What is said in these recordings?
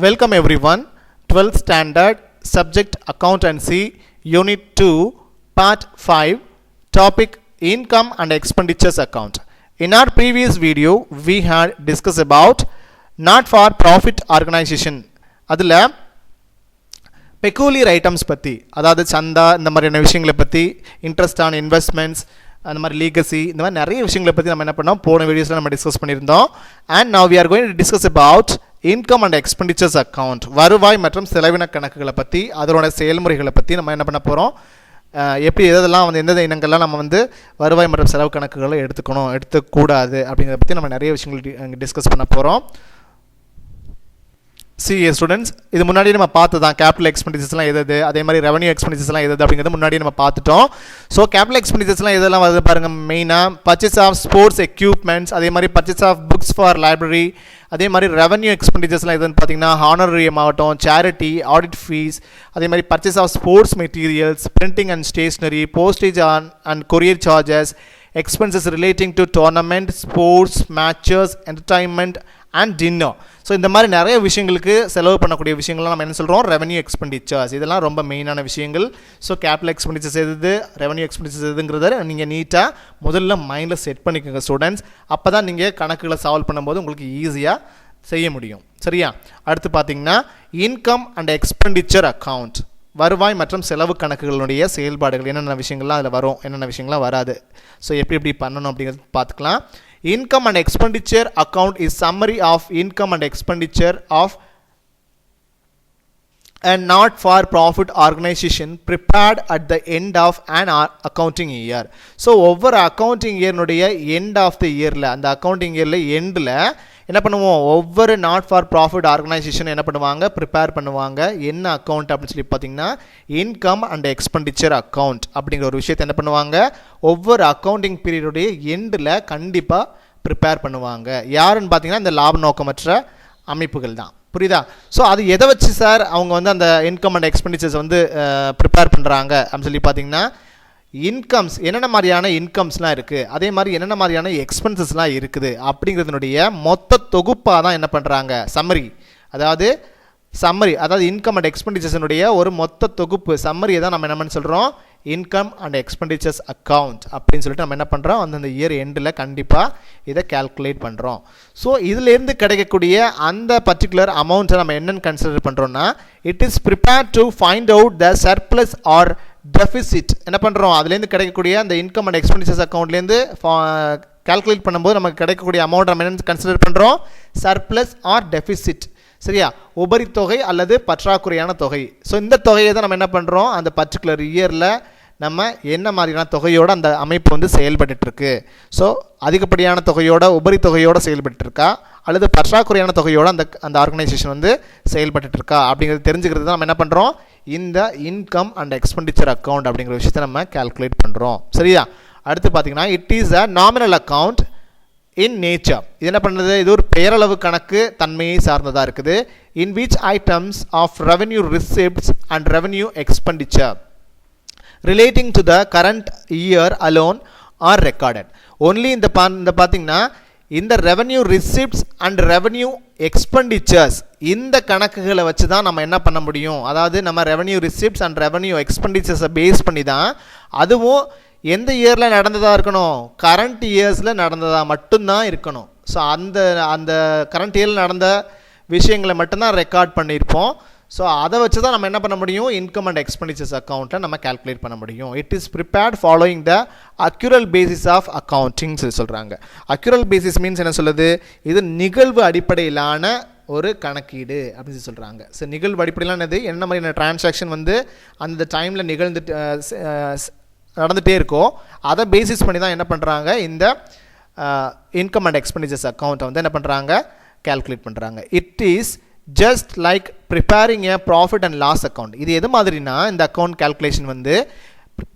Welcome everyone. 12th Standard Subject Accountancy Unit 2 Part 5 Topic Income and Expenditures Account. In our previous video we had discussed about not for profit organization. அதில் peculiar items பற்றி, அதாவது சந்தா இந்த மாதிரியான விஷயங்களை பற்றி, interest on investments, அந்த மாதிரி லீகசி, இந்த மாதிரி நிறைய விஷயங்களை பற்றி நம்ம என்ன பண்ணோம் போன வீடியோஸில் நம்ம டிஸ்கஸ் பண்ணியிருந்தோம். And now we are going to discuss about income and expenditures account, வருவாய் மற்றும் செலவின கணக்குகளை பற்றி, அதோட செயல்முறைகளை பற்றி நம்ம என்ன பண்ண போகிறோம், எப்படி எதெல்லாம் வந்து எந்தெந்த இனங்கள்லாம் நம்ம வந்து வருவாய் மற்றும் செலவு கணக்குகளை எடுத்துக்கணும் எடுத்துக்கூடாது அப்படிங்கிறத பற்றி நம்ம நிறைய விஷயங்கள் டிஸ்கஸ் பண்ண போகிறோம். ஸ்டூடெண்ட்ஸ், இது முன்னாடி நம்ம பார்த்து தான் கேபிட்டல் எக்ஸ்பெண்டிச்சர்ஸ்லாம் எது, அதே மாதிரி ரெவன்யூ எக்ஸ்பெண்டிச்சர்ஸ்லாம் எது அப்படிங்கிறது முன்னாடி நம்ம பார்த்துட்டோம். ஸோ கேபிட்டல் எக்ஸ்பெண்டிச்சர்ஸ்லாம் எதெல்லாம் வருது பாருங்கள். மெயினாக பர்ச்சேஸ் ஆஃப் ஸ்போர்ட்ஸ் எக்யூப்மெண்ட்ஸ், அதே மாதிரி purchase of books for library, அதே மாதிரி ரெவன்யூ எக்ஸ்பெண்டிச்சர்ஸ்லாம் எதுன்னு பார்த்தீங்கன்னா ஹானரரியம் ஆகட்டும், சேரிட்டி, ஆடிட் ஃபீஸ், அதே மாதிரி purchase of sports materials, printing and stationery, postage and courier charges, expenses relating to tournament, sports matches, entertainment and dinner. So இந்த மாதிரி நிறைய விஷயங்களுக்கு செலவு பண்ணக்கூடிய விஷயங்கள்லாம் நம்ம என்ன சொல்கிறோம், ரெவன்யூ எக்ஸ்பெண்டிச்சர்ஸ். இதெல்லாம் ரொம்ப மெயினான விஷயங்கள். ஸோ கேபிட்டல் எக்ஸ்பெண்டிச்சர்ஸ் எது, ரெவன்யூ எக்ஸ்பெண்டிச்சர்ஸ் எதுங்கிறத நீங்கள் நீட்டாக முதல்ல மைண்டில் செட் பண்ணிக்கோங்க ஸ்டூடெண்ட்ஸ். அப்போ தான் நீங்கள் கணக்குகளை சால்வ் பண்ணும்போது உங்களுக்கு ஈஸியாக செய்ய முடியும். சரியா? அடுத்து பார்த்தீங்கன்னா இன்கம் அண்ட் எக்ஸ்பெண்டிச்சர் அக்கௌண்ட், வருவாய் மற்றும் செலவு கணக்குகளுடைய செயல்பாடுகள், என்னென்ன விஷயங்கள்லாம் அதில் வரும், என்னென்ன விஷயங்கள்லாம் வராது, ஸோ எப்படி பண்ணணும் அப்படிங்கிறது பார்த்துக்கலாம். Income and expenditure account is summary of income and expenditure of a not for profit organization prepared at the end of an accounting year. So ஒவ்வொரு accounting year நுடைய end of the yearல, அந்த accounting yearல endல என்ன பண்ணுவோம், ஒவ்வொரு not for profit organisation என்ன பண்ணுவாங்க, prepare பண்ணுவாங்க. என்ன account அப்படின்னு சொல்லி பார்த்தீங்கன்னா இன்கம் அண்ட் எக்ஸ்பெண்டிச்சர் அக்கௌண்ட் அப்படிங்கிற ஒரு விஷயத்தை என்ன பண்ணுவாங்க, ஒவ்வொரு அக்கௌண்டிங் பீரியடுடைய எண்டில் கண்டிப்பாக ப்ரிப்பேர் பண்ணுவாங்க. யாருன்னு பார்த்தீங்கன்னா இந்த லாப நோக்கமற்ற அமைப்புகள் தான். புரியுதா? ஸோ அது எதை வச்சு சார் அவங்க வந்து அந்த இன்கம் அண்ட் எக்ஸ்பெண்டிச்சர்ஸ் வந்து ப்ரிப்பேர் பண்ணுறாங்க அப்படின்னு சொல்லி பார்த்தீங்கன்னா இன்கம்ஸ், என்னென்ன மாதிரியான இன்கம்ஸ்லாம் இருக்குது, அதே மாதிரி என்னென்ன மாதிரியான எக்ஸ்பென்சஸ்லாம் இருக்குது அப்படிங்கிறதுனுடைய மொத்த தொகுப்பாக தான் என்ன பண்ணுறாங்க, அதாவது இன்கம் அண்ட் எக்ஸ்பெண்டிச்சர்ஸினுடைய ஒரு மொத்த தொகுப்பு சம்மரியை தான் நம்ம என்ன சொல்கிறோம், இன்கம் அண்ட் எக்ஸ்பெண்டிச்சர்ஸ் அக்கௌண்ட் அப்படின்னு சொல்லிட்டு நம்ம என்ன பண்ணுறோம், அந்தந்த இயர் எண்டில் கண்டிப்பாக இதை கால்குலேட் பண்ணுறோம். ஸோ இதிலேருந்து கிடைக்கக்கூடிய அந்த பர்டிகுலர் அமௌண்ட்டை நம்ம என்னென்னு கன்சிடர் பண்ணுறோன்னா it is prepare to find out the surplus or deficit. என்ன பண்ணுறோம், அதுலேருந்து கிடைக்கக்கூடிய அந்த இன்கம் அண்ட் எக்ஸ்பெண்டிச்சர்ஸ் அக்கௌண்ட்லேருந்து கால்குலேட் பண்ணும்போது நமக்கு கிடைக்கக்கூடிய அமௌண்ட் நம்ம என்ன கன்சிடர் பண்ணுறோம், சர்ப்ளஸ் ஆர் டெஃபிசிட். சரியா? உபரி தொகை அல்லது பற்றாக்குறையான தொகை. ஸோ இந்த தொகையை தான் நம்ம என்ன பண்ணுறோம், அந்த பர்டிகுலர் இயரில் நம்ம என்ன மாதிரியான தொகையோடு அந்த அமைப்பு வந்து செயல்பட்டுருக்கு. ஸோ அதிகப்படியான தொகையோட உபரி தொகையோடு செயல்பட்டுருக்கா அல்லது பற்றாக்குறையான தொகையோடு அந்த ஆர்கனைசேஷன் வந்து செயல்பட்டுருக்கா அப்படிங்கிறது தெரிஞ்சுக்கிறது தான் நம்ம என்ன பண்ணுறோம், இந்த இன்கம் அண்ட் எக்ஸ்பெண்டிச்சர் அக்கௌண்ட் அப்படிங்கிற விஷயத்தை நம்ம கால்குலேட் பண்ணுறோம். சரியா? அடுத்து பார்த்தீங்கன்னா it is a nominal account in nature. இது என்ன பண்ணுறது, இது ஒரு பெயரளவு கணக்கு தன்மையை சார்ந்ததாக இருக்குது. In which items of revenue receipts and revenue expenditure relating to the current year alone are recorded. Only இந்த பார்த்தீங்கன்னா இந்த revenue receipts and revenue expenditures இந்த கணக்குகளை வச்சு தான் நம்ம என்ன பண்ண முடியும், அதாவது நம்ம ரெவன்யூ ரிசிப்ட்ஸ் அண்ட் ரெவன்யூ எக்ஸ்பெண்டிச்சர்ஸை பேஸ் பண்ணி தான், அதுவும் எந்த இயரில் நடந்ததாக இருக்கணும், கரண்ட் இயர்ஸில் நடந்ததாக மட்டும்தான் இருக்கணும். ஸோ அந்த கரண்ட் இயரில் நடந்த விஷயங்களை மட்டும்தான் ரெக்கார்ட் பண்ணியிருப்போம். ஸோ அதை வச்சு தான் நம்ம என்ன பண்ண முடியும், இன்கம் அண்ட் எக்ஸ்பெண்டிச்சர்ஸ் அக்கௌண்ட்டை நம்ம கால்குலேட் பண்ண முடியும். It is prepared following the accrual basis of accounting சொல்கிறாங்க. அக்யூரல் பேசிஸ் மீன்ஸ் என்ன சொல்லுது, இது நிகழ்வு அடிப்படையிலான ஒரு கணக்கீடு அப்படின்னு சொல்கிறாங்க. ஸோ நிகழ்வு அடிப்படையிலானது என்ன மாதிரியான டிரான்சாக்ஷன் வந்து அந்த டைமில் நடந்துகிட்டே இருக்கோ அதை பேசிஸ் பண்ணி தான் என்ன பண்ணுறாங்க, இந்த இன்கம் அண்ட் எக்ஸ்பெண்டிச்சர்ஸ் அக்கௌண்ட்டை வந்து என்ன பண்ணுறாங்க, கால்குலேட் பண்ணுறாங்க. It is just like preparing a profit and loss account. இது எது மாதிரினா இந்த அக்கௌண்ட் கால்குலேஷன் வந்து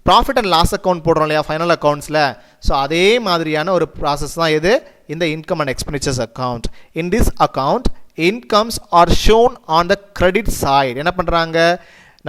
ப்ராஃபிட் அண்ட் லாஸ் அக்கௌண்ட் போடுறோம் இல்லையா ஃபைனல் அக்கௌண்ட்ஸில், ஸோ அதே மாதிரியான ஒரு ப்ராசஸ் தான் எது, இந்த income and expenditures account. In this account incomes R shown on the credit side. என்ன பண்ணுறாங்க,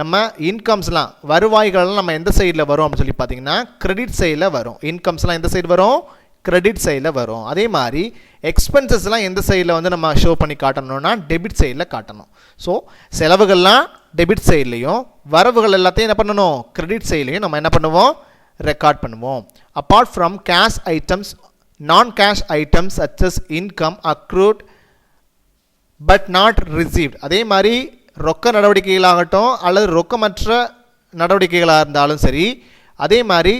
நம்ம இன்கம்ஸ்லாம் வருவாய்கள்லாம் நம்ம எந்த சைடில் வரும் அப்படின்னு சொல்லி பார்த்தீங்கன்னா கிரெடிட் சைடில் வரும். இன்கம்ஸ்லாம் எந்த சைடு வரும், கிரெடிட் சைடில் வரும். அதே மாதிரி எக்ஸ்பென்சஸ்லாம் எந்த சைடில் வந்து நம்ம ஷோ பண்ணி காட்டணும்னா டெபிட் சைடில் காட்டணும். ஸோ செலவுகள்லாம் டெபிட் சைட்லேயும் வரவுகள் எல்லாத்தையும் என்ன பண்ணணும் கிரெடிட் சைட்லேயும் நம்ம என்ன பண்ணுவோம் ரெக்கார்ட் பண்ணுவோம். Apart from cash items non cash items such as income accrued but not received. அதே மாதிரி ரொக்க நடவடிக்கைகளாகட்டும் அல்லது ரொக்கமற்ற நடவடிக்கைகளாக இருந்தாலும் சரி, அதே மாதிரி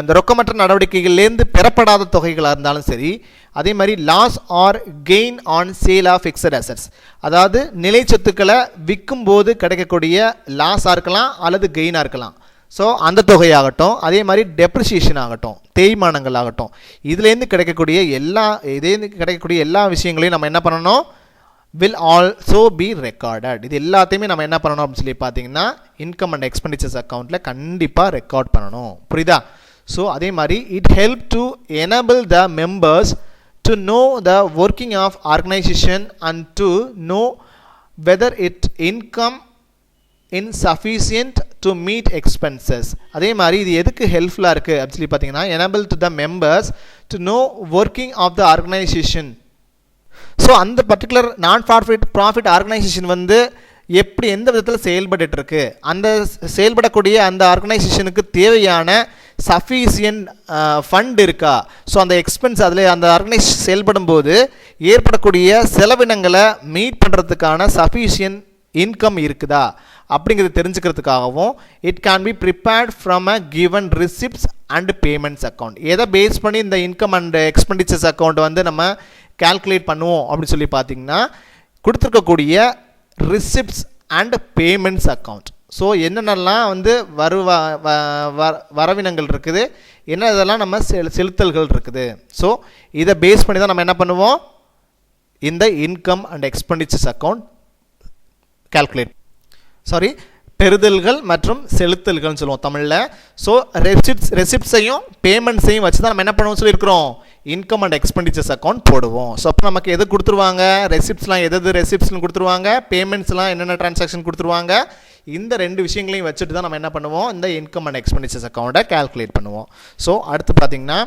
இந்த ரொக்கமற்ற நடவடிக்கைகள்லேருந்து பெறப்படாத தொகைகளாக இருந்தாலும் சரி, அதே மாதிரி loss or gain on sale of fixed assets, அதாவது நிலை சொத்துக்களை விற்கும் போது கிடைக்கக்கூடிய லாஸாக இருக்கலாம் அல்லது கெயினாக இருக்கலாம். ஸோ அந்த தொகையாகட்டும், அதே மாதிரி டெப்ரிசியேஷன் ஆகட்டும், தேய்மானங்கள் ஆகட்டும், இதுலேருந்து கிடைக்கக்கூடிய எல்லா விஷயங்களையும் நம்ம என்ன பண்ணணும் will also be recorded. இது எல்லாத்தையுமே நம்ம என்ன பண்ணணும் அப்படின்னு சொல்லி பார்த்தீங்கன்னா இன்கம் அண்ட் எக்ஸ்பெண்டிச்சர்ஸ் அக்கௌண்ட்டில் கண்டிப்பாக ரெக்கார்ட் பண்ணணும். புரியுதா? ஸோ அதே மாதிரி it help to enable the members to know the working of organisation and to know whether it income insufficient to meet expenses. அதே மாதிரி இது எதுக்கு ஹெல்ப்ஃபுல்லாக இருக்குது அப்படின்னு சொல்லி பார்த்தீங்கன்னா enable to the members to know working of the organisation. So அந்த பர்டிகுலர் நான் ப்ராஃபிட் ஆர்கனைசேஷன் வந்து எப்படி எந்த விதத்தில் செயல்பட்டு இருக்கு, அந்த செயல்படக்கூடிய அந்த ஆர்கனைசேஷனுக்கு தேவையான சஃபிஷியன்ட் ஃபண்ட் இருக்கா, ஸோ அந்த எக்ஸ்பென்ஸ் அதில் அந்த ஆர்கனைசேஷன் செயல்படும் போது ஏற்படக்கூடிய செலவினங்களை மீட் பண்ணுறதுக்கான சஃபிஷியன்ட் இன்கம் இருக்குதா அப்படிங்கிறது தெரிஞ்சுக்கிறதுக்காகவும் it can be prepared from a given receipts and payments account. எதை பேஸ் பண்ணி இந்த இன்கம் அண்ட் எக்ஸ்பெண்டிச்சர்ஸ் அக்கௌண்ட் வந்து நம்ம கால்குலேட் பண்ணுவோம் அப்படின்னு சொல்லி பார்த்தீங்கன்னா கொடுத்துருக்கக்கூடிய receipts and payments account. So என்னென்னலாம் வந்து வரவினங்கள் இருக்குது, என்ன இதெல்லாம் நம்ம செலுத்தல்கள் இருக்குது. ஸோ இதை பேஸ் பண்ணி தான் நம்ம என்ன பண்ணுவோம் இந்த income and expenditures account calculate பெறுதல்கள் மற்றும் செலுத்தல்கள்னு சொல்லுவோம் தமிழில். ஸோ ரெசிப்ட்ஸையும் பேமெண்ட்ஸையும் வச்சு தான் நம்ம என்ன பண்ணுவோம் சொல்லியிருக்கிறோம் இன்கம் அண்ட் எக்ஸ்பெண்டிச்சர்ஸ் அக்கௌண்ட் போடுவோம். ஸோ அப்போ நமக்கு எது கொடுத்துருவாங்க, ரெசிப்ட்ஸ்லாம் எது ரெசிப்ட்ஸ்னு கொடுத்துருவாங்க, பேமெண்ட்ஸ்லாம் என்னென்ன டிரான்சாக்ஷன் கொடுத்துருவாங்க. இந்த ரெண்டு விஷயங்களையும் வச்சுட்டு தான் நம்ம என்ன பண்ணுவோம் இந்த இன்கம் அண்ட் எக்ஸ்பெண்டிச்சர்ஸ் அக்கௌண்ட்டை கால்குலேட் பண்ணுவோம். ஸோ அடுத்து பார்த்தீங்கன்னா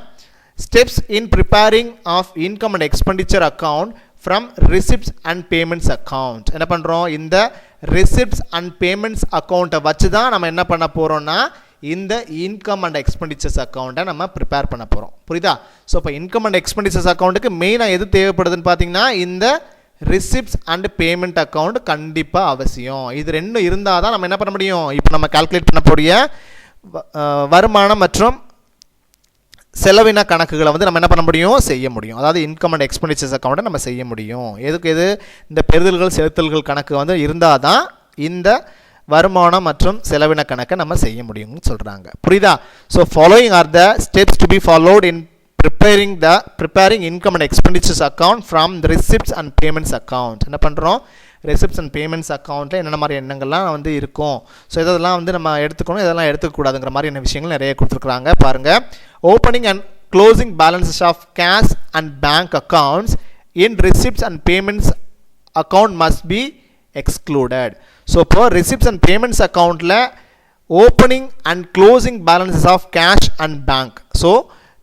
steps in preparing of income and expenditure account from receipts and payments account. என்ன பண்ணுறோம் இந்த ரிசிப்ட்ஸ் அண்ட் பேமெண்ட்ஸ் அக்கௌண்ட்டை வச்சு தான் நம்ம என்ன பண்ண போகிறோம்னா இந்த இன்கம் அண்ட் எக்ஸ்பெண்டிச்சர்ஸ் அக்கௌண்ட்டை நம்ம ப்ரிப்பேர் பண்ண போகிறோம். புரியுதா? ஸோ இப்போ இன்கம் அண்ட் எக்ஸ்பெண்டிச்சர்ஸ் அக்கௌண்ட்டுக்கு மெயினாக எது தேவைப்படுதுன்னு பார்த்தீங்கன்னா இந்த ரிசிப்ட்ஸ் அண்ட் பேமெண்ட் அக்கௌண்ட் கண்டிப்பாக அவசியம். இது ரெண்டும் இருந்தால் தான் நம்ம என்ன பண்ண முடியும் இப்போ நம்ம கால்குலேட் பண்ண போகிற வருமானம் மற்றும் செலவின கணக்குகளை வந்து நம்ம என்ன பண்ண முடியும் செய்ய முடியும். அதாவது இன்கம் அண்ட் எக்ஸ்பெண்டிச்சர்ஸ் அக்கௌண்ட்டை நம்ம செய்ய முடியும். எது இந்த பெறுதல்கள் செலுத்தல்கள் கணக்கு வந்து இருந்தால் தான் இந்த வருமானம் மற்றும் செலவின கணக்கை நம்ம செய்ய முடியும்னு சொல்கிறாங்க. புரியுதா? So following R the steps to be followed in preparing income and expenditures account from the receipts and payments account. என்ன பண்ணுறோம் ரெசிப்ட்ஸ் அண்ட் பேமெண்ட்ஸ் அக்கௌண்ட்டில் என்னென்ன மாதிரி எண்ணங்கள்லாம் வந்து இருக்கும், ஸோ இதெல்லாம் வந்து நம்ம எடுத்துக்கணும், இதெல்லாம் எடுத்துக்கூடாதுங்கிற மாதிரி என்ன விஷயங்கள் நிறைய கொடுத்துருக்குறாங்க. பாருங்கள், opening and closing balances of cash and bank accounts in receipts and payments account must be excluded. So இப்போ ரிசிப்ட்ஸ் அண்ட் பேமெண்ட்ஸ் அக்கௌண்ட்டில் opening and closing balances of cash and bank, so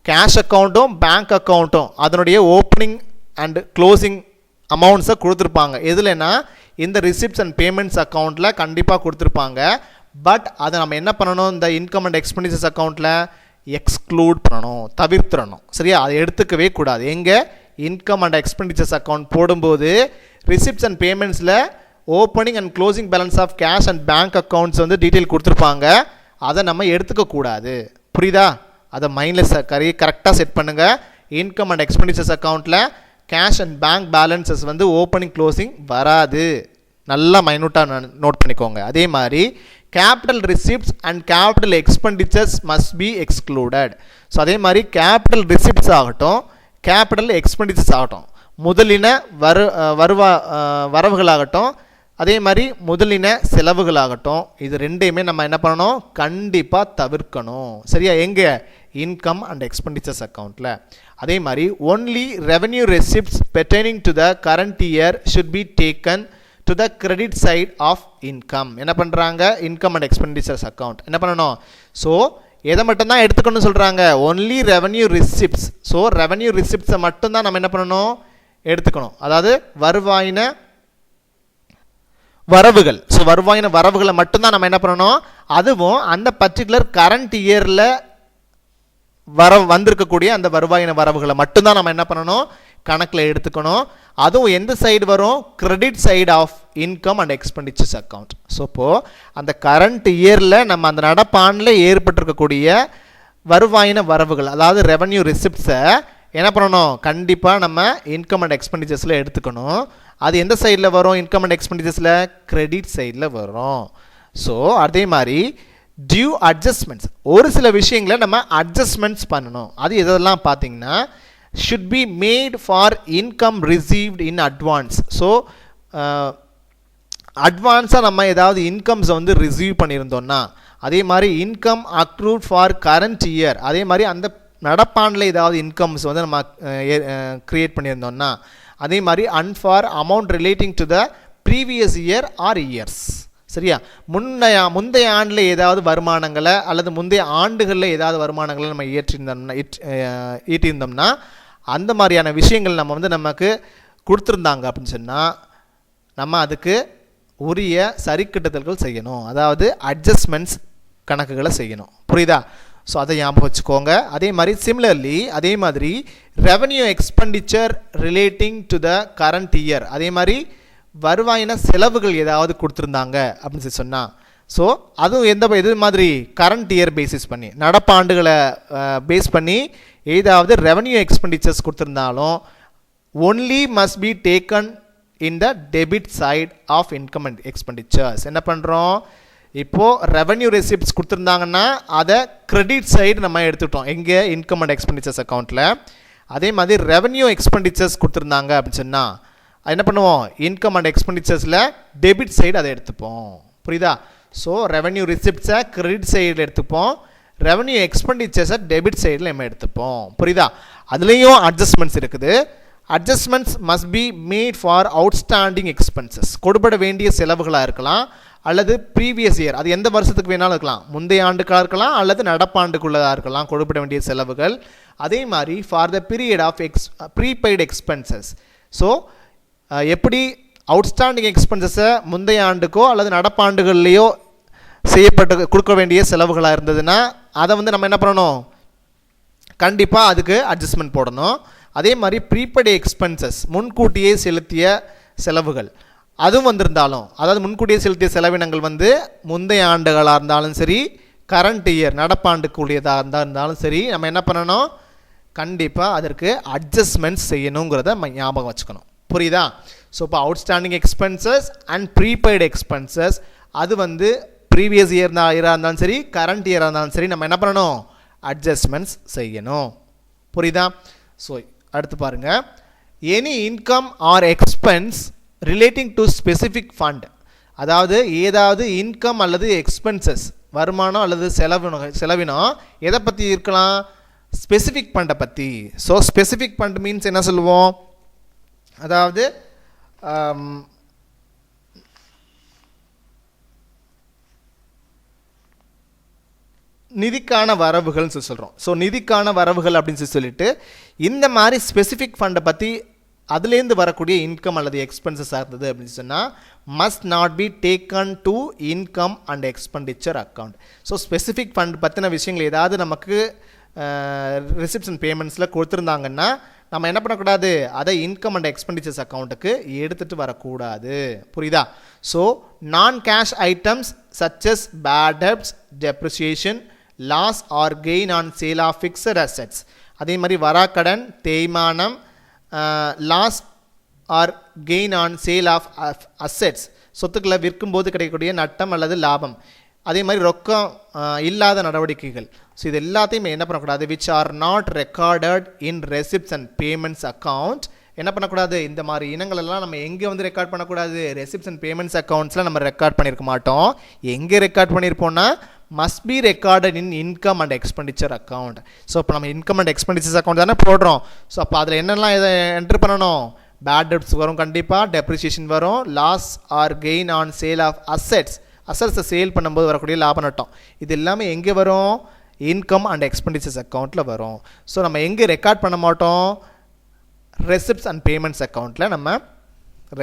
cash அக்கௌண்ட்டும் bank அக்கௌண்ட்டும் அதனுடைய opening and closing அமௌண்ட்ஸை கொடுத்துருப்பாங்க. எதுலன்னா இந்த receipts and payments அக்கௌண்ட்டில் கண்டிப்பாக கொடுத்துருப்பாங்க. பட் அதை நம்ம என்ன பண்ணணும் இந்த இன்கம் அண்ட் எக்ஸ்பெண்டிச்சர்ஸ் அக்கௌண்ட்டில் எக்ஸ்க்ளூட் பண்ணணும், தவிர்த்துடணும். சரியா? அதை எடுத்துக்கவே கூடாது. எங்கே இன்கம் அண்ட் எக்ஸ்பெண்டிச்சர்ஸ் அக்கௌண்ட் போடும்போது ரிசிப்ட்ஸ் அண்ட் பேமெண்ட்ஸில் opening and closing balance of cash and bank accounts வந்து டீட்டெயில் கொடுத்துருப்பாங்க, அதை நம்ம எடுத்துக்கக்கூடாது. புரியுதா? அதை மைண்டில் கரெக்டாக செட் பண்ணுங்கள். இன்கம் அண்ட் எக்ஸ்பெண்டிச்சர்ஸ் அக்கௌண்ட்டில் கேஷ் அண்ட் பேங்க் பேலன்சஸ் வந்து ஓப்பனிங் க்ளோசிங் வராது, நல்லா மைனூட்டாக நோட் பண்ணிக்கோங்க. அதே மாதிரி capital receipts and capital expenditures must be excluded. So அதே மாதிரி கேபிட்டல் ரிசிப்ட்ஸ் ஆகட்டும் கேபிட்டல் எக்ஸ்பெண்டிச்சர்ஸ் ஆகட்டும் முதலின வரவுகளாகட்டும் அதே மாதிரி முதலின செலவுகளாகட்டும் இது ரெண்டையுமே நம்ம என்ன பண்ணணும் கண்டிப்பாக தவிர்க்கணும். சரியா? எங்கே இன்கம் அண்ட் எக்ஸ்பெண்டிச்சர்ஸ் அக்கௌண்ட்டில். அதே மாதிரி only revenue receipts pertaining to the current year should be taken to the credit side of income. என்ன பண்ணுறாங்க இன்கம் அண்ட் எக்ஸ்பெண்டிச்சர்ஸ் அக்கௌண்ட் என்ன பண்ணணும். ஸோ எதை மட்டும்தான் எடுத்துக்கணும்னு சொல்கிறாங்க, only revenue receipts. So revenue ரிசிப்ட்ஸை மட்டும்தான் நம்ம என்ன பண்ணணும், எடுத்துக்கணும். அதாவது வருவாயின வரவுகள். ஸோ வருவாயின வரவுகளை மட்டும்தான் நம்ம என்ன பண்ணணும், அதுவும் அந்த பர்டிகுலர் கரண்ட் இயரில் வந்திருக்கக்கூடிய அந்த வருவாயின வரவுகளை மட்டும்தான் நம்ம என்ன பண்ணணும், கணக்கில் எடுத்துக்கணும். அதுவும் எந்த சைடு வரும், credit side of income and expenditures account. So இப்போது அந்த கரண்ட் இயரில் நம்ம அந்த நடப்பாண்டில் ஏற்பட்டிருக்கக்கூடிய வருவாயின வரவுகள், அதாவது ரெவன்யூ ரிசிப்ட்ஸை என்ன பண்ணணும், கண்டிப்பாக நம்ம இன்கம் அண்ட் எக்ஸ்பெண்டிச்சர்ஸில் எடுத்துக்கணும். அது எந்த சைடில் வரும், இன்கம் அண்ட் எக்ஸ்பெண்டிச்சர்ஸில் கிரெடிட் சைடில் வரும். ஸோ அதே மாதிரி டியூ அட்ஜஸ்ட்மெண்ட்ஸ், ஒரு சில விஷயங்களை நம்ம அட்ஜஸ்ட்மெண்ட்ஸ் பண்ணணும். அது எதெல்லாம் பார்த்தீங்கன்னா, should be made for income received in advance. So அட்வான்ஸாக நம்ம ஏதாவது இன்கம்ஸை வந்து ரிசீவ் பண்ணியிருந்தோம்னா, அதே மாதிரி income accrued for current year, அதே மாதிரி அந்த நடப்பாண்டில் ஏதாவது இன்கம்ஸ் வந்து நம்ம க்ரியேட் பண்ணியிருந்தோம்னா, அதே மாதிரி and for amount relating to the previous year R years. சரியா, முந்தைய ஆண்டில் ஏதாவது வருமானங்களை அல்லது முந்தைய ஆண்டுகளில் ஏதாவது வருமானங்களை நம்ம ஈட்டியிருந்தோம்னா அந்த மாதிரியான விஷயங்கள் நம்ம வந்து நமக்கு கொடுத்துருந்தாங்க அப்படின்னு சொன்னால் நம்ம அதுக்கு உரிய சரிக்கட்டுதல்கள் செய்யணும். அதாவது அட்ஜஸ்ட்மெண்ட்ஸ் கணக்குகளை செய்யணும். புரியுதா? ஸோ அதை ஞாபகம் வச்சுக்கோங்க. அதே மாதிரி சிமிலர்லி அதே மாதிரி revenue expenditure relating to the current year, அதே மாதிரி வருவாயின செலவுகள் ஏதாவது கொடுத்துருந்தாங்க அப்படின்னு சொல்லி சொன்னால், ஸோ அதுவும் இது மாதிரி கரண்ட் இயர் பேசிஸ் பண்ணி நடப்பாண்டுகளை பேஸ் பண்ணி ஏதாவது ரெவன்யூ எக்ஸ்பெண்டிச்சர்ஸ் கொடுத்துருந்தாலும் only must be taken in the debit side of income and expenditures. என்ன பண்ணுறோம், இப்போது ரெவன்யூ ரெசிப்ட்ஸ் கொடுத்துருந்தாங்கன்னா அதை கிரெடிட் சைடு நம்ம எடுத்துக்கிட்டோம் எங்கே, இன்கம் அண்ட் எக்ஸ்பெண்டிச்சர்ஸ் அக்கௌண்ட்டில். அதே மாதிரி ரெவன்யூ எக்ஸ்பெண்டிச்சர்ஸ் கொடுத்துருந்தாங்க அப்படின்னு சொன்னால் என்ன பண்ணுவோம், இன்கம் அண்ட் எக்ஸ்பெண்டிச்சர்ஸில் டெபிட் சைடு அதை எடுத்துப்போம். புரியுதா? ஸோ ரெவன்யூ ரிசிப்ட்ஸை கிரெடிட் சைடில் எடுத்துப்போம், ரெவன்யூ எக்ஸ்பெண்டிச்சர்ஸை டெபிட் சைடில் நம்ம எடுத்துப்போம். புரியுதா? அதுலேயும் அட்ஜஸ்ட்மெண்ட்ஸ் இருக்குது. Adjustments must be made for outstanding expenses, கொடுபட வேண்டிய செலவுகளாக இருக்கலாம் அல்லது ப்ரீவியஸ் இயர், அது எந்த வருஷத்துக்கு வேணாலும் இருக்கலாம், முந்தைய ஆண்டுக்காக இருக்கலாம் அல்லது நடப்பாண்டுக்குள்ளதாக இருக்கலாம் கொடுபட வேண்டிய செலவுகள். அதே மாதிரி for the period of prepaid expenses. So எப்படி அவுட்ஸ்டாண்டிங் எக்ஸ்பென்சஸை முந்தைய ஆண்டுக்கோ அல்லது நடப்பாண்டுகள்லேயோ செய்யப்பட்டு கொடுக்க வேண்டிய செலவுகளாக இருந்ததுன்னா அதை வந்து நம்ம என்ன பண்ணணும், கண்டிப்பாக அதுக்கு அட்ஜஸ்ட்மெண்ட் போடணும். அதே மாதிரி ப்ரீபெய்டு எக்ஸ்பென்சஸ், முன்கூட்டியே செலுத்திய செலவுகள், அதுவும் வந்திருந்தாலும், அதாவது முன்கூட்டியே செலுத்திய செலவினங்கள் வந்து முந்தைய ஆண்டுகளாக இருந்தாலும் சரி, கரண்ட் இயர் நடப்பாண்டுக்குரியதாக இருந்தாலும் சரி, நம்ம என்ன பண்ணணும், கண்டிப்பாக அதற்கு அட்ஜஸ்ட்மெண்ட்ஸ் செய்யணுங்கிறத நம்ம ஞாபகம் வச்சுக்கணும். புரியுதா? ஸோ இப்போ outstanding expenses and prepaid expenses அது வந்து ப்ரீவியஸ் இயராக இருந்தாலும் சரி, கரண்ட் இயராக இருந்தாலும் சரி, நம்ம என்ன பண்ணணும், அட்ஜஸ்ட்மெண்ட்ஸ் செய்யணும். புரியுதா? ஸோ அடுத்து பாருங்கள், any income R expense relating to specific fund, அதாவது ஏதாவது இன்கம் அல்லது எக்ஸ்பென்சஸ் வருமானம் அல்லது செலவினம் எதை பற்றி இருக்கலாம், ஸ்பெசிஃபிக் ஃபண்டை பற்றி. ஸோ ஸ்பெசிஃபிக் ஃபண்ட் மீன்ஸ் என்ன சொல்லுவோம், அதாவது நிதிக்கான வரவுகள்னு சொல்கிறோம். ஸோ நிதிக்கான வரவுகள் அப்படின்னு சொல்லிட்டு இந்த மாதிரி ஸ்பெசிஃபிக் ஃபண்டை பற்றி அதுலேருந்து வரக்கூடிய இன்கம் அல்லது எக்ஸ்பென்சஸாக இருந்தது அப்படின்னு சொன்னால் must not be taken to income and expenditure account. So specific fund பற்றின விஷயங்கள் ஏதாவது நமக்கு ரிசிப்ட்ஸ் அண்ட் பேமெண்ட்ஸில் கொடுத்துருந்தாங்கன்னா நம்ம என்ன பண்ணக்கூடாது, அதை இன்கம் அண்ட் எக்ஸ்பெண்டிச்சர்ஸ் அக்கௌண்ட்டுக்கு எடுத்துகிட்டு வரக்கூடாது. புரியுதா? ஸோ நான் cash items such as bad debts, depreciation, loss or gain on sale of fixed assets, அதே மாதிரி வராக்கடன், தேய்மானம், loss or gain on sale of assets, சொத்துக்களை விற்கும்போது கிடைக்கக்கூடிய நட்டம் அல்லது லாபம், அதே மாதிரி ரொக்கம் இல்லாத நடவடிக்கைகள். ஸோ இது எல்லாத்தையும் என்ன பண்ணக்கூடாது, which are not recorded in receipts and payments account, என்ன பண்ணக்கூடாது, இந்த மாதிரி இனங்களெல்லாம் நம்ம எங்கே வந்து ரெக்கார்ட் பண்ணக்கூடாது, ரெசிப்ட்ஸ் அண்ட் பேமெண்ட்ஸ் அக்கௌண்ட்ஸில் நம்ம ரெக்கார்ட் பண்ணியிருக்க மாட்டோம். எங்கே ரெக்கார்ட் பண்ணியிருப்போம்னா must be recorded in income and expenditure account. So இப்போ நம்ம இன்கம் அண்ட் எக்ஸ்பெண்டிச்சர்ஸ் அக்கௌண்ட் தானே போடுறோம். ஸோ அப்போ அதில் என்னெல்லாம் இதை என்ட்ரு பண்ணணும், பேட் டெப்ட்ஸ் வரும், கண்டிப்பாக டெப்ரிசியேஷன் வரும், loss or gain on sale of அசெட்ஸை சேல் பண்ணும்போது வரக்கூடிய லாப நட்டம், இது எல்லாமே எங்கே வரும், இன்கம் அண்ட் எக்ஸ்பெண்டிச்சர்ஸ் அக்கௌண்ட்டில் வரும். ஸோ நம்ம எங்கே ரெக்கார்ட் பண்ண மாட்டோம், ரெசிப்ட்ஸ் அண்ட் பேமெண்ட்ஸ் அக்கௌண்ட்டில் நம்ம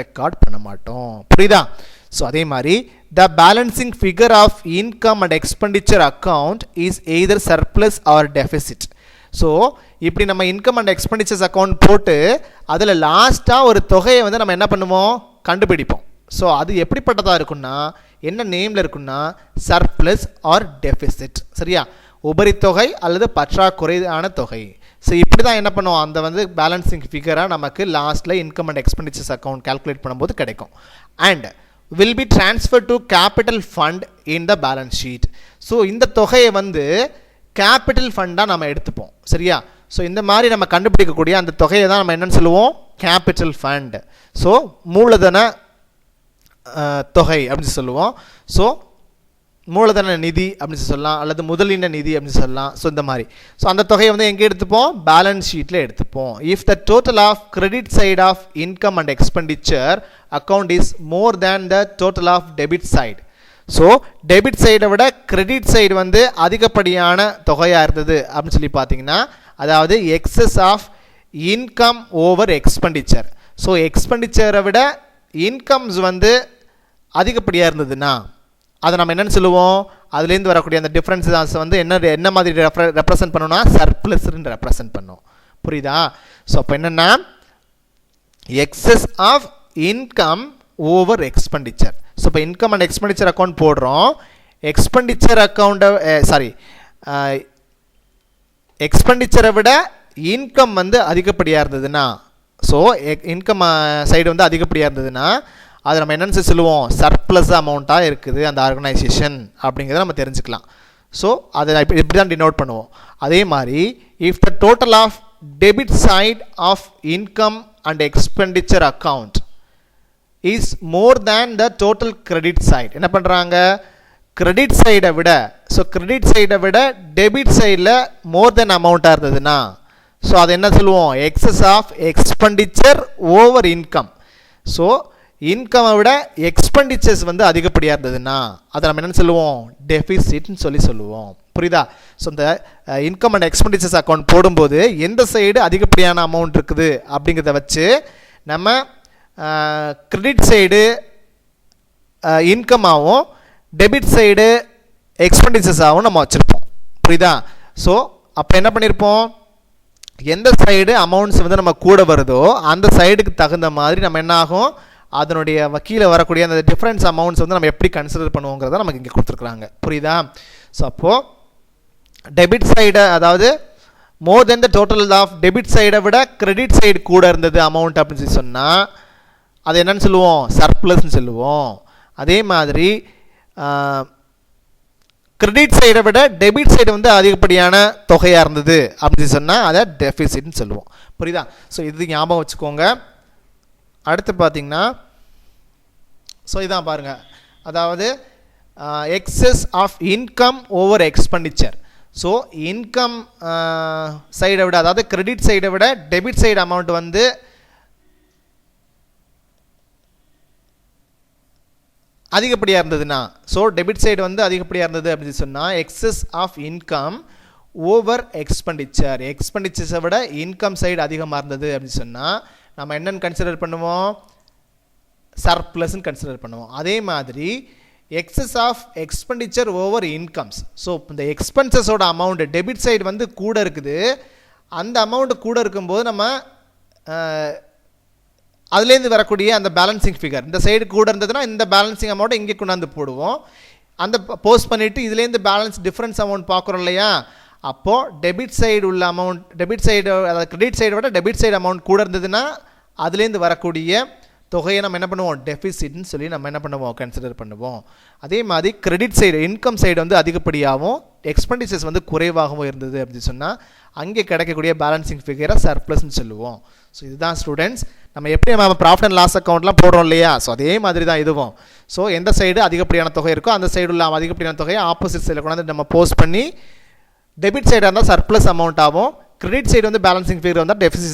ரெக்கார்ட் பண்ண மாட்டோம். புரியுதா? ஸோ அதே மாதிரி the balancing figure of income and expenditure account is either surplus or deficit. So இப்படி நம்ம இன்கம் அண்ட் எக்ஸ்பெண்டிச்சர்ஸ் அக்கௌண்ட் போட்டு அதில் லாஸ்ட்டாக ஒரு தொகையை வந்து நம்ம என்ன பண்ணுவோம், கண்டுபிடிப்போம். ஸோ அது எப்படிப்பட்டதாக இருக்குன்னா, என்ன நேமில் இருக்குன்னா சர்ப்ளஸ் ஆர் டெஃபிசிட். சரியா? உபரி தொகை அல்லது பற்றாக்குறையான தொகை. ஸோ இப்படி தான் என்ன பண்ணுவோம், அந்த வந்து பேலன்சிங் ஃபிகராக நமக்கு லாஸ்ட்டில் income and expenditures account calculate பண்ணும்போது கிடைக்கும். And will be transfer to capital fund in the balance sheet. So இந்த தொகையை வந்து கேபிட்டல் ஃபண்டாக நம்ம எடுத்துப்போம். சரியா? ஸோ இந்த மாதிரி நம்ம கண்டுபிடிக்கக்கூடிய அந்த தொகையை தான் நம்ம என்னென்னு சொல்லுவோம், கேபிட்டல் ஃபண்ட். ஸோ மூலதன தொகை அப்படின்னு சொல்லுவோம். ஸோ மூலதன நிதி அப்படின்னு சொல்லலாம், அல்லது முதலீன நிதி அப்படின்னு சொல்லலாம். ஸோ இந்த மாதிரி ஸோ அந்த தொகையை வந்து எங்கே எடுத்துப்போம், பேலன்ஸ் ஷீட்டில் எடுத்துப்போம். If the total of credit side of income and expenditure account is more than the total of debit side. So debit சைடை விட கிரெடிட் சைடு வந்து அதிகப்படியான தொகையாக இருந்தது அப்படின்னு சொல்லி பார்த்தீங்கன்னா, அதாவது excess of income over expenditure. So எக்ஸ்பெண்டிச்சரை விட இன்கம்ஸ் வந்து அதிகப்படியாக இருந்ததுன்னா அதை நம்ம என்னென்னு சொல்லுவோம், அதுலேருந்து வரக்கூடிய அந்த டிஃப்ரென்ஸஸ் வந்து என்ன மாதிரி ரெப்ரசன்ட் பண்ணணும்னா சர்ப்ளஸ்ன்னு ரெப்ரசன்ட் பண்ணும். புரியுதா? ஸோ அப்போ என்னென்னா excess of income over expenditure. So இப்போ இன்கம் அண்ட் எக்ஸ்பெண்டிச்சர் அக்கௌண்ட் போடுறோம். எக்ஸ்பெண்டிச்சர் அக்கௌண்ட்டை எக்ஸ்பெண்டிச்சரை விட இன்கம் வந்து அதிகப்படியாக இருந்ததுன்னா, ஸோ இன்கம் சைடு வந்து அதிகப்படியாக இருந்ததுன்னா அது நம்ம என்னென்னு சொல்லுவோம், சர்ப்ளஸ் அமௌண்ட்டாக இருக்குது அந்த ஆர்கனைசேஷன் அப்படிங்கிறத நம்ம தெரிஞ்சுக்கலாம். ஸோ அதை இப்படி தான் டினோட் பண்ணுவோம். அதே மாதிரி if the total of debit side of income and expenditure account is more than the total credit side. என்ன பண்ணுறாங்க, கிரெடிட் சைடை விட, ஸோ கிரெடிட் சைடை விட டெபிட் சைடில் மோர் தென் அமௌண்ட்டாக இருந்ததுன்னா, ஸோ அது என்ன சொல்லுவோம், excess of expenditure over income. So இன்கம்மை விட எக்ஸ்பெண்டிச்சர்ஸ் வந்து அதிகப்படியாக இருந்ததுன்னா அதை நம்ம என்னென்னு சொல்லுவோம், டெஃபிசிட்னு சொல்லுவோம். புரியுதா? ஸோ இந்த இன்கம் அண்ட் எக்ஸ்பெண்டிச்சர்ஸ் அக்கௌண்ட் போடும்போது எந்த சைடு அதிகப்படியான அமௌண்ட் இருக்குது அப்படிங்கிறத வச்சு நம்ம கிரெடிட் சைடு இன்கமாகவும் டெபிட் சைடு எக்ஸ்பெண்டிச்சர்ஸாகவும் நம்ம வச்சுருப்போம். புரியுதா? ஸோ அப்போ என்ன பண்ணியிருப்போம், எந்த சைடு அமௌண்ட்ஸ் வந்து நம்ம கூட வருதோ அந்த சைடுக்கு தகுந்த மாதிரி நம்ம என்ன ஆகும், அதனுடைய வக்கீல வரக்கூடிய அந்த டிஃப்ரென்ஸ் அமௌண்ட்ஸ் வந்து நம்ம எப்படி கன்சிடர் பண்ணுவோங்கிறத நமக்கு இங்கே கொடுத்துருக்குறாங்க. புரியுதா? ஸோ அப்போது டெபிட் சைடை, அதாவது மோர் தென் த டோட்டல் ஆஃப் டெபிட் சைடை விட கிரெடிட் சைடு கூட இருந்தது அமௌண்ட் அப்படின்னு சொல்லி சொன்னால் அது என்னன்னு சொல்லுவோம், சர்ப்ளஸ்ன்னு சொல்லுவோம். அதே மாதிரி கிரெடிட் சைடை விட டெபிட் சைடு வந்து அதிகப்படியான தொகையாக இருந்தது அப்படின்னு சொன்னால் அதை டெஃபிசிட்னு சொல்லுவோம். புரியுதா? ஸோ இது ஞாபகம் வச்சுக்கோங்க. அடுத்து பார்த்தீங்கன்னா, ஸோ இதான் பாருங்கள், அதாவது excess of income over expenditure. So income சைடை விட, அதாவது கிரெடிட் சைடை விட டெபிட் சைடு அமௌண்ட் வந்து அதிகப்படியாக இருந்ததுன்னா, ஸோ டெபிட் சைடு வந்து அதிகப்படியாக இருந்தது அப்படின்னு சொன்னால் excess of income over expenditure, எக்ஸ்பெண்டிச்சர்ஸை விட இன்கம் சைடு அதிகமாக இருந்தது அப்படின்னு சொன்னால் நம்ம என்னென்னு கன்சிடர் பண்ணுவோம், சர்ப்ளஸ்ன்னு கன்சிடர் பண்ணுவோம். அதே மாதிரி excess of expenditure over incomes. So இந்த எக்ஸ்பென்சஸோட அமௌண்ட் டெபிட் சைடு வந்து கூட இருக்குது, அந்த அமௌண்ட் கூட இருக்கும்போது நம்ம அதுலேருந்து வரக்கூடிய அந்த பேலன்சிங் ஃபிகர் இந்த சைடு கூட இருந்ததுன்னா இந்த பேலன்சிங் அமௌண்ட்டை இங்கே கொண்டாந்து போடுவோம். அந்த போஸ்ட் பண்ணிவிட்டு இதுலேருந்து பேலன்ஸ் டிஃப்ரென்ஸ் அமௌண்ட் பார்க்குறோம் இல்லையா, அப்போது டெபிட் சைடு உள்ள அமௌண்ட், டெபிட் சைடு, அதாவது கிரெடிட் சைடை விட டெபிட் சைடு அமௌண்ட் கூட இருந்ததுன்னா அதுலேருந்து வரக்கூடிய தொகையை நம்ம என்ன பண்ணுவோம், டெஃபிசிட்னு சொல்லி நம்ம என்ன பண்ணுவோம், கன்சிடர் பண்ணுவோம். அதே மாதிரி கிரெடிட் சைடு, இன்கம் சைடு வந்து அதிகப்படியாகவும் எக்ஸ்பெண்டிச்சர்ஸ் வந்து குறைவாகவும் இருந்தது அப்படின்னு சொன்னால் அங்கே கிடைக்கக்கூடிய பேலன்சிங் ஃபிகரை சர்ப்ளஸ்ன்னு சொல்லுவோம். ஸோ இதுதான் ஸ்டூடெண்ட்ஸ், நம்ம எப்படி நம்ம ப்ராஃபிட் அண்ட் லாஸ் அக்கௌண்ட்லாம் போடுறோம் இல்லையா, ஸோ அதே மாதிரி தான் இதுவும். ஸோ எந்த சைடு அதிகப்படியான தொகை இருக்கோ அந்த சைடு உள்ள அதிகப்படியான தொகையை ஆப்போசிட் சைடில் கொண்டாந்து நம்ம போஸ்ட் பண்ணி டெபிட் சைடாக இருந்தால் சர்ப்ளஸ் அமௌண்ட்டாகவும், கிரெடிட் சைடு வந்து பேலன்சிங் ஃபிகர் வந்தால்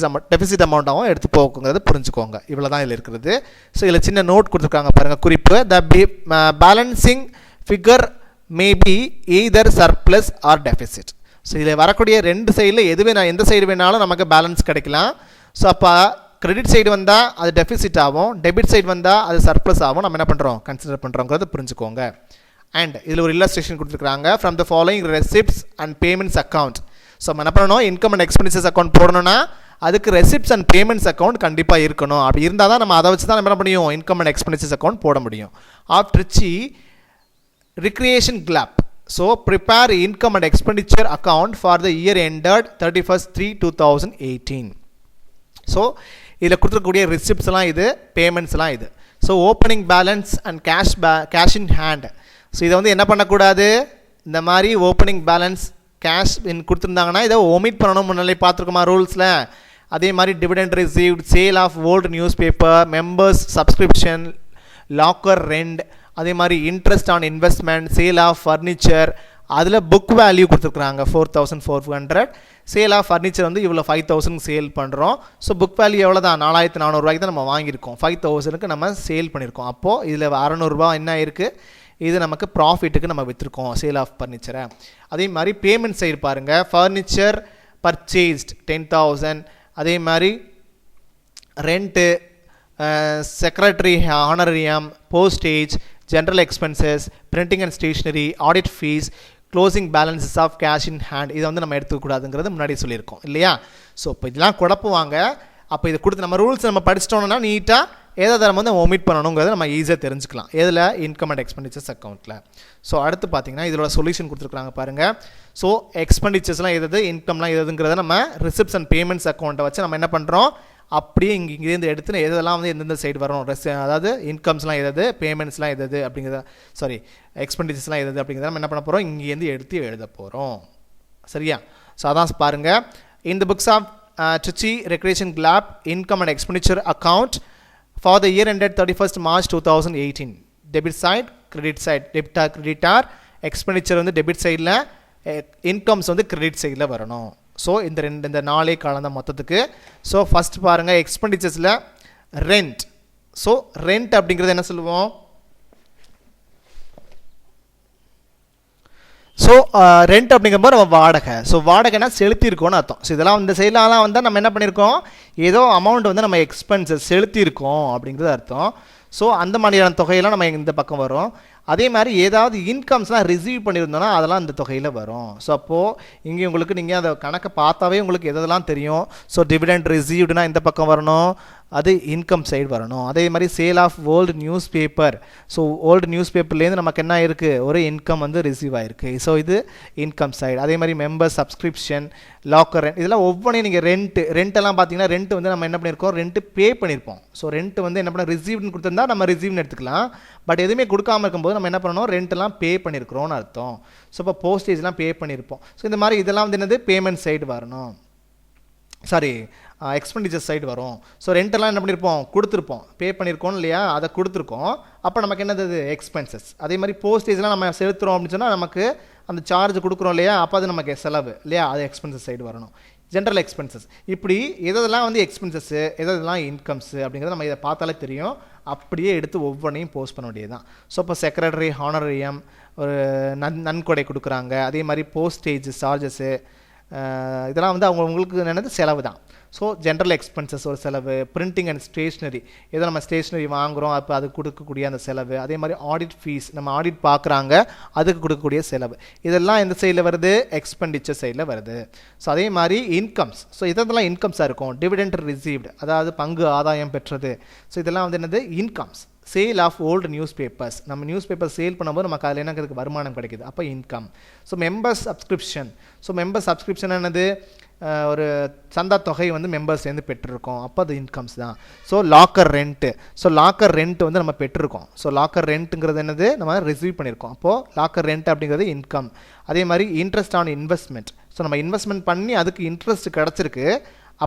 டெஃபிசிட் அமௌண்ட்டாகவும் எடுத்து போக்குங்கிறது புரிஞ்சுக்கோங்க. இவ்வளோ தான் இதில் இருக்கிறது. ஸோ இதில் சின்ன நோட் கொடுத்துருக்காங்க பாருங்கள், குறிப்பு, the balancing figure may be either surplus or deficit. So இதில் வரக்கூடிய ரெண்டு சைடில் எந்த சைடு வேணாலும் நமக்கு பேலன்ஸ் கிடைக்கலாம். ஸோ அப்போ கிரெடிட் சைடு வந்தால் அது டெபிசிட் ஆகும், டெபிட் சைடு வந்தால் அது சர்ப்ளஸ் ஆகும். நம்ம என்ன பண்ணுறோம், கன்சிடர் பண்ணுறோங்கிறத புரிஞ்சுக்கோங்க. அண்ட் இதில் ஒரு இல்லஸ்ட்ரேஷன் கொடுத்துருக்காங்க. From the following receipts and payments account. So நம்ம என்ன பண்ணணும், இன்கம் அண்ட் எக்ஸ்பென்சஸ் அக்கௌண்ட் போடணும்னா அதுக்கு ரெசிப்ட்ஸ் அண்ட் பேமெண்ட்ஸ் அக்கௌண்ட் கண்டிப்பாக இருக்கணும். அப்படி இருந்தால் தான் நம்ம அதை வச்சு தான் நம்ம என்ன முடியும், இன்கம் அண்ட் எக்ஸ்பென்சஸ் அக்கௌண்ட் போட முடியும். After recreation GLAP. So prepare income and expenditure account for the year ended 31/3/2018. So இதில் கொடுத்துருக்கக்கூடிய ரிசிப்ட்ஸ்லாம் இது, பேமெண்ட்ஸ்லாம் இது. So opening balance and cash in hand. So இதை வந்து என்ன பண்ணக்கூடாது, இந்த மாதிரி ஓப்பனிங் பேலன்ஸ் கேஷ் கொடுத்துருந்தாங்கன்னா இதை ஒமிட் பண்ணணும். முன்னாலே பார்த்துருக்கோமா ரூல்ஸில். அதே மாதிரி dividend received, sale of old news paper, members subscription, locker rent, அதே மாதிரி interest on investment, sale of furniture, அதில் புக் வேல்யூ கொடுத்துருக்குறாங்க 4400. சேல் ஆஃப் ஃபர்னிச்சர் வந்து இவ்வளோ 5000 சேல் பண்ணுறோம். ஸோ புக் வேல்யூ எவ்வளோ தான், 4400 தான் நம்ம வாங்கியிருக்கோம், 5000க்கு நம்ம சேல் பண்ணியிருக்கோம். அப்போது இதில் 600 என்ன இருக்குது, இது நமக்கு ப்ராஃபிட்டுக்கு நம்ம விற்றுருக்கோம் சேல் ஆஃப் ஃபர்னிச்சரை. அதே மாதிரி பேமெண்ட் சைடு பாருங்கள், ஃபர்னிச்சர் பர்ச்சேஸ்ட் 10,000, அதே மாதிரி rent, secretary honorarium, postage, general expenses, printing and stationery, audit fees, closing balances of cash in hand. இதை வந்து நம்ம எடுத்துக்கூடாதுங்கிறது முன்னாடி சொல்லியிருக்கோம் இல்லையா. ஸோ இப்போ இதெல்லாம் குழப்புவாங்க. அப்போ இதை கொடுத்து நம்ம ரூல்ஸ் நம்ம படிச்சிட்டோம்னா நீட்டாக ஏதாவது நம்ம வந்து ஒமிட் பண்ணணுங்கிறத நம்ம ஈஸியாக தெரிஞ்சுக்கலாம். எதில், இன்கம் அண்ட் எக்ஸ்பெண்டிச்சர்ஸ் அக்கௌண்ட்டில். ஸோ அடுத்து பார்த்தீங்கன்னா இதோட சொல்யூஷன் கொடுத்துருக்காங்க பாருங்கள். ஸோ எக்ஸ்பெண்டிச்சர்ஸ்லாம் எது, இன்கம்லாம் எதுங்கிறத நம்ம ரிசிப்ட்ஸ் அண்ட் பேமெண்ட்ஸ் அக்கௌண்ட்டை வச்சு நம்ம என்ன பண்ணுறோம், அப்படியே இங்கேருந்து எடுத்து எதெல்லாம் வந்து எந்தெந்த சைடு வரும், அதாவது இன்கம்ஸ்லாம் எதாவது, பேமெண்ட்ஸ்லாம் எதாவது அப்படிங்கிறத, சாரி எக்ஸ்பெண்டிச்சர்ஸ்லாம் எதாவது அப்படிங்கிறத நம்ம என்ன பண்ண போகிறோம், இங்கேருந்து எடுத்து எழுத போகிறோம். சரியா. ஸோ அதான் பாருங்கள், இந்த books of Trichy Recreation GLAP Income and Expenditure Account for the year ended 31st March 2018. Debit side, credit side, creditor, expenditure வந்து டெபிட் சைடில், இன்கம்ஸ் வந்து கிரெடிட் சைடில் வரணும். ஸோ இந்த நாளே காலம் தான் மொத்தத்துக்கு. ஸோ ஃபஸ்ட் பாருங்கள், எக்ஸ்பெண்டிச்சர்ஸில் ரெண்ட். ஸோ ரெண்ட் அப்படிங்கிறது என்ன சொல்லுவோம், ஸோ ரெண்ட் அப்படிங்கும்போது நம்ம வாடகை. ஸோ வாடகைனா செலுத்தியிருக்கோன்னு அர்த்தம். ஸோ இதெல்லாம் இந்த சைட்லலாம் வந்தால் நம்ம என்ன பண்ணியிருக்கோம், ஏதோ அமௌண்ட் வந்து நம்ம எக்ஸ்பென்சஸ் செலுத்தியிருக்கோம் அப்படிங்கிறது அர்த்தம். ஸோ அந்த மாதிரியான தொகையெல்லாம் நம்ம இந்த பக்கம் வரும். அதே மாதிரி ஏதாவது இன்கம்ஸ்லாம் ரிசீவ் பண்ணியிருந்தோன்னா அதெல்லாம் அந்த தொகையில் வரும். ஸோ அப்போது இங்கே உங்களுக்கு நீங்கள் அந்த கணக்கை பார்த்தாவே உங்களுக்கு எதெல்லாம் தெரியும். ஸோ டிவிடெண்ட் ரிசீவ்டுனா இந்த பக்கம் வரணும், அது இன்கம் சைடு வரணும். அதே மாதிரி sale of old news paper. So old news பேப்பர்லேருந்து நமக்கு என்ன இருக்குது, ஒரு இன்கம் வந்து ரிசீவ் ஆகிருக்கு. ஸோ இது இன்கம் சைடு. அதே மாதிரி மெம்பர் சப்ஸ்கிரிப்ஷன், லாக்கர் ரெண்ட், இதெல்லாம் ஒவ்வொன்றையும் நீங்கள் ரெண்ட்டெல்லாம் பார்த்தீங்கன்னா ரெண்ட் வந்து நம்ம என்ன பண்ணியிருக்கோம், ரெண்ட்டு பே பண்ணியிருப்போம். ஸோ ரெண்ட் வந்து என்ன பண்ண, ரிசீவ்னு கொடுத்துருந்தா நம்ம ரிசீவ்னு எடுத்துக்கலாம். பட் எதுவுமே கொடுக்காம இருக்கும்போது நம்ம என்ன பண்ணணும், ரெண்ட்டெல்லாம் பே பண்ணியிருக்கிறோன்னு அர்த்தம். ஸோ இப்போ போஸ்டேஜ்லாம் பே பண்ணியிருப்போம். ஸோ இந்த மாதிரி இதெல்லாம் வந்து என்னது, பேமெண்ட் சைடு வரணும், சாரி எக்ஸ்பெண்டிச்சர் சைடு வரும். ஸோ ரெண்டெல்லாம் என்ன பண்ணியிருப்போம், கொடுத்துருப்போம், பே பண்ணியிருக்கோம் இல்லையா, அதை கொடுத்துருக்கோம். அப்போ நமக்கு என்னது, எக்ஸ்பென்சஸ். அதே மாதிரி போஸ்டேஜ்லாம் நம்ம செலுத்துகிறோம் அப்படின்னு சொன்னால் நமக்கு அந்த சார்ஜ் கொடுக்குறோம் இல்லையா, அப்போ அது நமக்கு செலவு இல்லையா, அது எக்ஸ்பென்சஸ் சைடு வரணும். General expenses. இப்படி எதெல்லாம் வந்து எக்ஸ்பென்சஸ்ஸு, எதெல்லாம் இன்கம்ஸு அப்படிங்கிறத நம்ம இதை பார்த்தாலே தெரியும். அப்படியே எடுத்து ஒவ்வொன்றையும் போஸ்ட் பண்ண வேண்டியது தான். ஸோ இப்போ செக்ரட்டரி ஹானரியம், ஒரு நன்கொடை கொடுக்குறாங்க. அதே மாதிரி போஸ்டேஜ் சார்ஜஸ்ஸு, இதெல்லாம் வந்து அவங்களுக்கு என்னது, செலவு தான். ஸோ ஜென்ரல் எக்ஸ்பென்சஸ் ஒரு செலவு. பிரிண்டிங் அண்ட் ஸ்டேஷ்னரி, ஏதோ நம்ம ஸ்டேஷ்னரி வாங்குகிறோம், அப்போ அது கொடுக்கக்கூடிய அந்த செலவு. அதே மாதிரி ஆடிட் ஃபீஸ், நம்ம ஆடிட் பார்க்குறாங்க, அதுக்கு கொடுக்கக்கூடிய செலவு. இதெல்லாம் எந்த சைடில் வருது, எக்ஸ்பெண்டிச்சர் சைடில் வருது. ஸோ அதே மாதிரி இன்கம்ஸ். ஸோ இதெல்லாம் இன்கம்ஸாக இருக்கும். டிவிடெண்ட் ரிசீவ்டு, அதாவது பங்கு ஆதாயம் பெற்றது. ஸோ இதெல்லாம் வந்து என்னது, incomes. Sale of old news papers, நம்ம நியூஸ் பேப்பர் சேல் பண்ணும்போது நமக்கு அதில் என்ன வருமானம் கிடைக்குது, அப்போ income. So members subscription. So member subscription என்னது, ஒரு சந்தா தொகை வந்து மெம்பர்ஸ்லேருந்து பெற்றிருக்கோம், அப்போ அது இன்கம்ஸ் தான். So locker rent. So locker rent வந்து நம்ம பெற்றிருக்கோம். ஸோ லாக்கர் ரெண்ட்டுங்கிறது என்னது, நம்ம ரிசீவ் பண்ணியிருக்கோம், அப்போது லாக்கர் ரெண்ட் அப்படிங்கிறது இன்கம். அதே மாதிரி இன்ட்ரெஸ்ட் ஆன் இன்வெஸ்ட்மெண்ட். ஸோ நம்ம இன்வெஸ்ட்மெண்ட் பண்ணி அதுக்கு இன்ட்ரெஸ்ட் கிடச்சிருக்கு,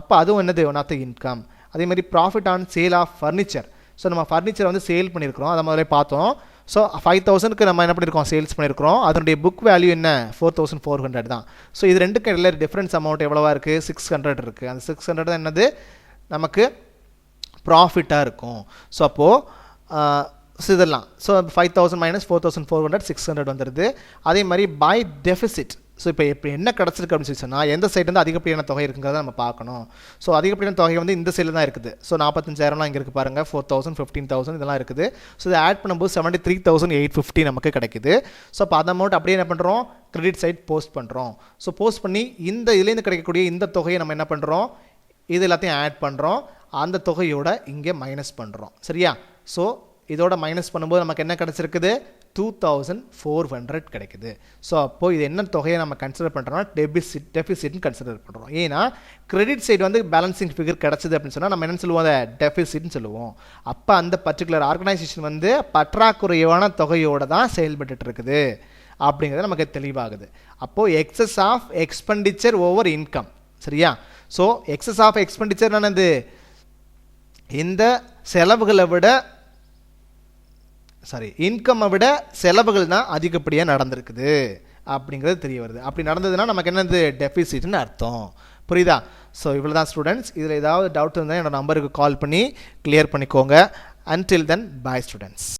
அப்போ அதுவும் என்னது, ஒன் ஆஃப் த இன்கம். அதே மாதிரி profit on sale of furniture. So நம்ம ஃபர்னிச்சர் வந்து சேல் பண்ணியிருக்கிறோம், அதை முதல்ல பார்த்தோம். ஸோ 5000க்கு நம்ம என்ன பண்ணியிருக்கோம், சேல்ஸ் பண்ணியிருக்கிறோம். அதனுடைய புக் வேல்யூ என்ன, 4400 தான். ஸோ இது ரெண்டுக்கு இடையில டிஃப்ரென்ஸ் அமௌண்ட் எவ்வளோவா இருக்குது, 600 இருக்குது. அந்த 600 தான் என்னது, நமக்கு ப்ராஃபிட்டாக இருக்கும். ஸோ அப்போது ஸோ இதெல்லாம் ஸோ 5000 மைனஸ் 4400 600 வந்துடுது. அதே மாதிரி பை டெஃபிசிட். ஸோ இப்போ என்ன கிடச்சிருக்கு அப்படின்னு சொல்லி சொன்னால் எந்த சைடு வந்து அதிகப்படியான தொகை இருக்குங்கிறத நம்ம பார்க்கணும். ஸோ அதிகப்படியான தொகை வந்து இந்த சைடில் தான் இருக்குது. ஸோ 45,000 இங்கே இருக்குது பாருங்கள், 4000 15,000 இதெல்லாம் இருக்குது. ஸோ இதை ஆட் பண்ணும்போது 73,850 நமக்கு கிடைக்குது. ஸோ அப்போ அந்த அமௌண்ட் அப்படியே என்ன பண்ணுறோம், கிரெடிட் சைட் போஸ்ட் பண்ணுறோம். ஸோ போஸ்ட் பண்ணி இந்த இதுலேருந்து கிடைக்கக்கூடிய இந்த தொகையை நம்ம என்ன பண்ணுறோம், இது எல்லாத்தையும் ஆட் பண்ணுறோம், அந்த தொகையோட இங்கே மைனஸ் பண்ணுறோம். சரியா? ஸோ இதோட மைனஸ் பண்ணும்போது நமக்கு என்ன கிடச்சிருக்குது, 2400 கிடைக்குது. ஸோ அப்போது இது என்ன தொகையை நம்ம கன்சிடர் பண்ணுறோம்னா டெஃபிசிட்னு கன்சிடர் பண்ணுறோம். ஏன்னா கிரெடிட் சைடு வந்து பேலன்சிங் ஃபிகர் கிடச்சிது அப்படின்னு சொன்னால் நம்ம என்ன சொல்லுவோம், அதை டெஃபிசிட்னு சொல்லுவோம். அப்போ அந்த பர்டிகுலர் ஆர்கனைசேஷன் வந்து பற்றாக்குறையான தொகையோடு தான் செயல்பட்டு இருக்குது அப்படிங்கிறது நமக்கு தெளிவாகுது. அப்போது excess of expenditure over income. சரியா? ஸோ எக்ஸஸ் ஆஃப் எக்ஸ்பெண்டிச்சர் என்னது, இந்த செலவுகளை விட இன்கம்மை விட செலவுகள் தான் அதிகப்படியாக நடந்திருக்குது அப்படிங்கிறது தெரிய வருது. அப்படி நடந்ததுன்னா நமக்கு என்னது, டெஃபிசிட்னு அர்த்தம். புரியுதா? ஸோ இவ்வளோ தான் ஸ்டூடெண்ட்ஸ். இதில் ஏதாவது டவுட் இருந்தால் என்னோட நம்பருக்கு கால் பண்ணி கிளியர் பண்ணிக்கோங்க. அன்டில் தென், பாய் ஸ்டூடெண்ட்ஸ்.